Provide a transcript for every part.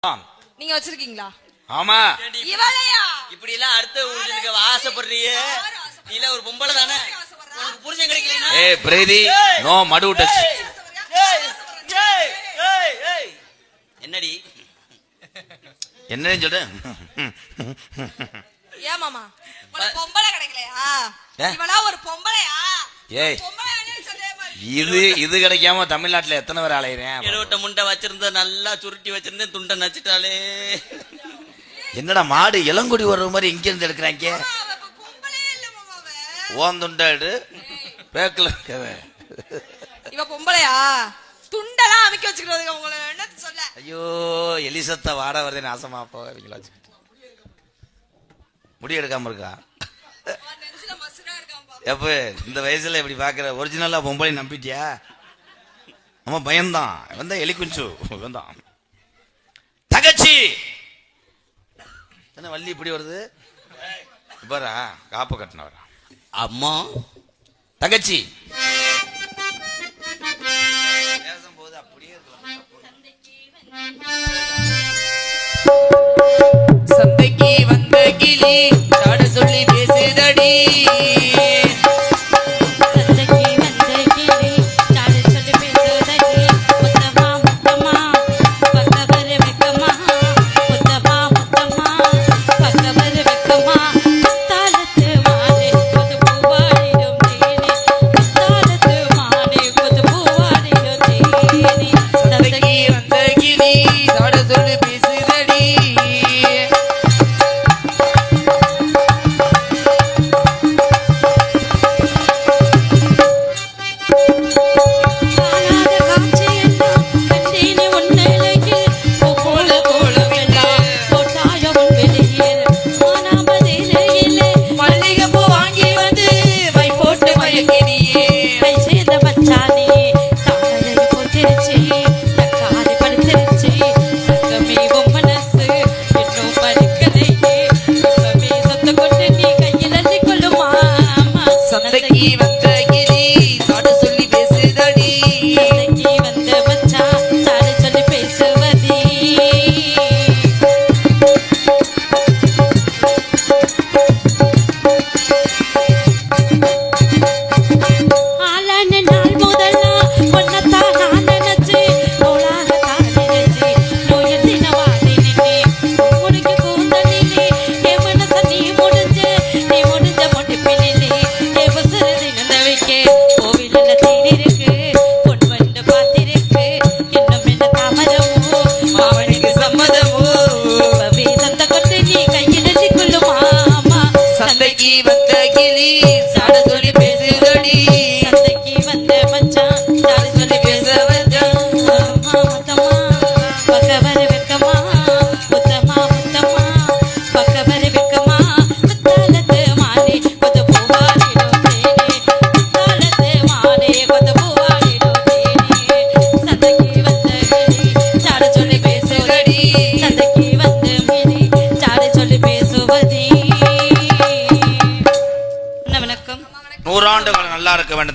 நீங்க வச்சிருக்கீங்களா? ஆமா. இவளையா இப்படி எல்லாம் அடுத்த ஊருக்கு ஆசைப்படுறியே? நீல ஒரு பொம்பளை தானே, உனக்கு புரிஞ்சம் கிடைக்கலனா? ஏய் பிரீதி, நோ மடு டச். என்னடி என்னன்னு சொல்லு. ஏன் மாமா உனக்கு பொம்பளை கிடைக்கலையா? இவளா ஒரு பொம்பளையா? ஏய் இது கிடைக்காம தமிழ்நாட்டுல எத்தனை பேர் அலையிறேன். எழுவட்ட முண்டை வச்சிருந்த நல்லா சுருட்டி வச்சிருந்தேன், துண்டை நச்சிட்டாலே. என்னடா மாடு இளங்குடி வர்ற மாதிரி இங்க இருந்து எடுக்கிறாங்க. ஓன் துண்டாடு பேக்கல. இவ பொம்பளையா? துண்டெல்லாம் அமைக்க வச்சுக்கிறதுக்கு உங்களை என்ன சொல்ல? ஐயோ எலிசத்த வாட வருது நாசமா போவீங்களா? முடி எடுக்காம இருக்கா? எப்ப இந்த வயசுல இப்படி பாக்குற? ஒரிஜினலா பொம்பளை நம்பிட்டியா? நம்ம பயம்தான் வந்தா எலி குஞ்சு வந்தான். தகச்சி என்ன வள்ளி இப்படி வருது பாரா, காப்பு கட்டினவரா. அம்மா தங்கச்சி பேசும்போது அப்படியே சந்தைக்கு வந்த கிளி சாட சொல்லி பேசுதடி.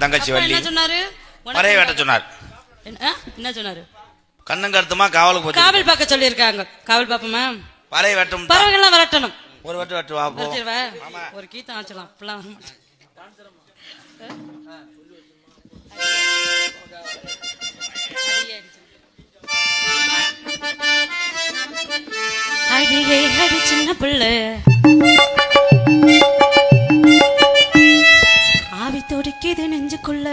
தங்கச்சி வள்ளி மறைய வெட்ட சொன்னார். என்ன சொன்னாரு? கண்ணும் கருத்துமா காவலுக்கு போச்சு. காவல் பார்க்க சொல்லி இருக்காங்க. காவல் பாப்பமா பறைய வெட்டும். பறவைகள்லாம் வரட்டணும். ஒரு வெட்டு வெட்டு வா போ. ஒரு கீதம் ஆச்சலாம். அப்பலாம் அடியே அடி சின்ன பிள்ளை ஆவி துடிக்குது நெஞ்சுக்குள்ள.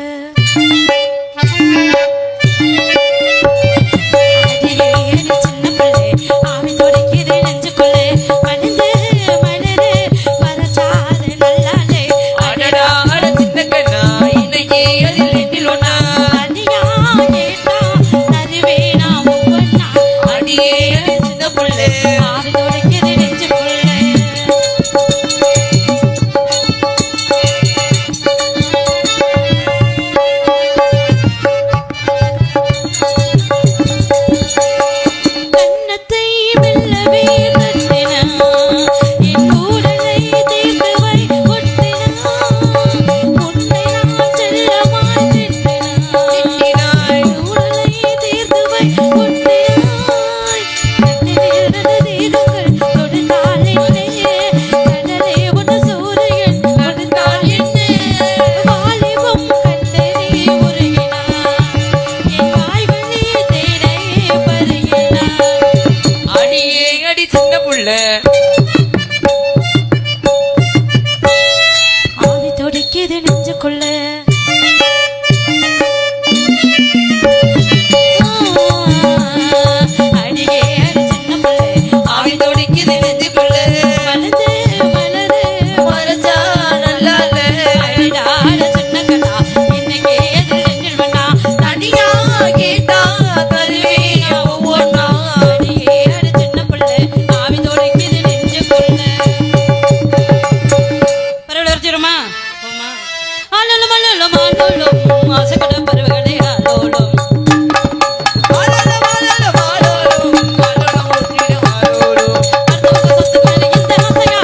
புள்ள ஆவி துடிக்குது நெஞ்சுக்குள்ள அடியே அடி சின்ன பிள்ளை ஆவி துடிக்குது நெஞ்சுக்குள்ள வலது வலது மறைச்சா நல்லா இல்ல அடிடாட சின்ன கண்ணா இன்னைக்கு எதில் நெஞ்சில் வேண்டா தனியா கேட்டா தருவேன் ஒவ்வொன்னா அடியே அடி சின்ன பிள்ளை ஆவி துடிக்குது நெஞ்சுக்குள்ள பரவல வச்சிருமா போமா ஆலலும் ஆலலும் ஆலலும் ஆசைப்பட பறவைகளே ஆலோலும் அடுத்தவங்க சொத்து மேல இந்த ஆசையா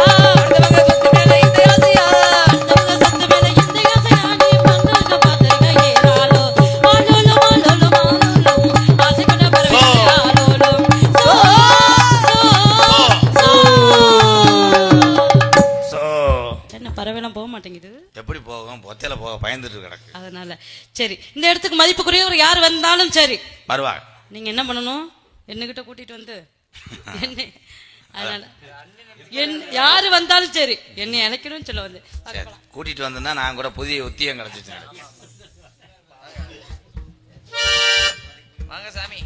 அடுத்தவங்க சொத்து மேல இந்த ஆசையா நீ மண்ணு பார்த்துக்க ஏறாலோ ஆலோலும் ஆலோலும் ஆலோலும் ஆசைப்பட பறவைகளே ஆலோலும் சோ சோ சோ என்ன பறவைலாம் போக மாட்டேங்குது எப்படி போகும் பொத்தையில போக பயந்துட்டு கிடக்கு அதனால சரி இந்த இடத்துக்கு மதிப்புக்குரியவர் யார் வந்தாலும் சரி வருவா நீங்க என்ன பண்ணணும் என்னகிட்ட கூட்டிட்டு வந்து என்ன அதனால யாரு வந்தாலும் சரி என்னை இழைக்கணும்னு சொல்ல வந்து சரி கூட்டிட்டு வந்தேன்னா நான் கூட புதிய உத்தியம் கிடைச்சிச்சு வாங்க சாமி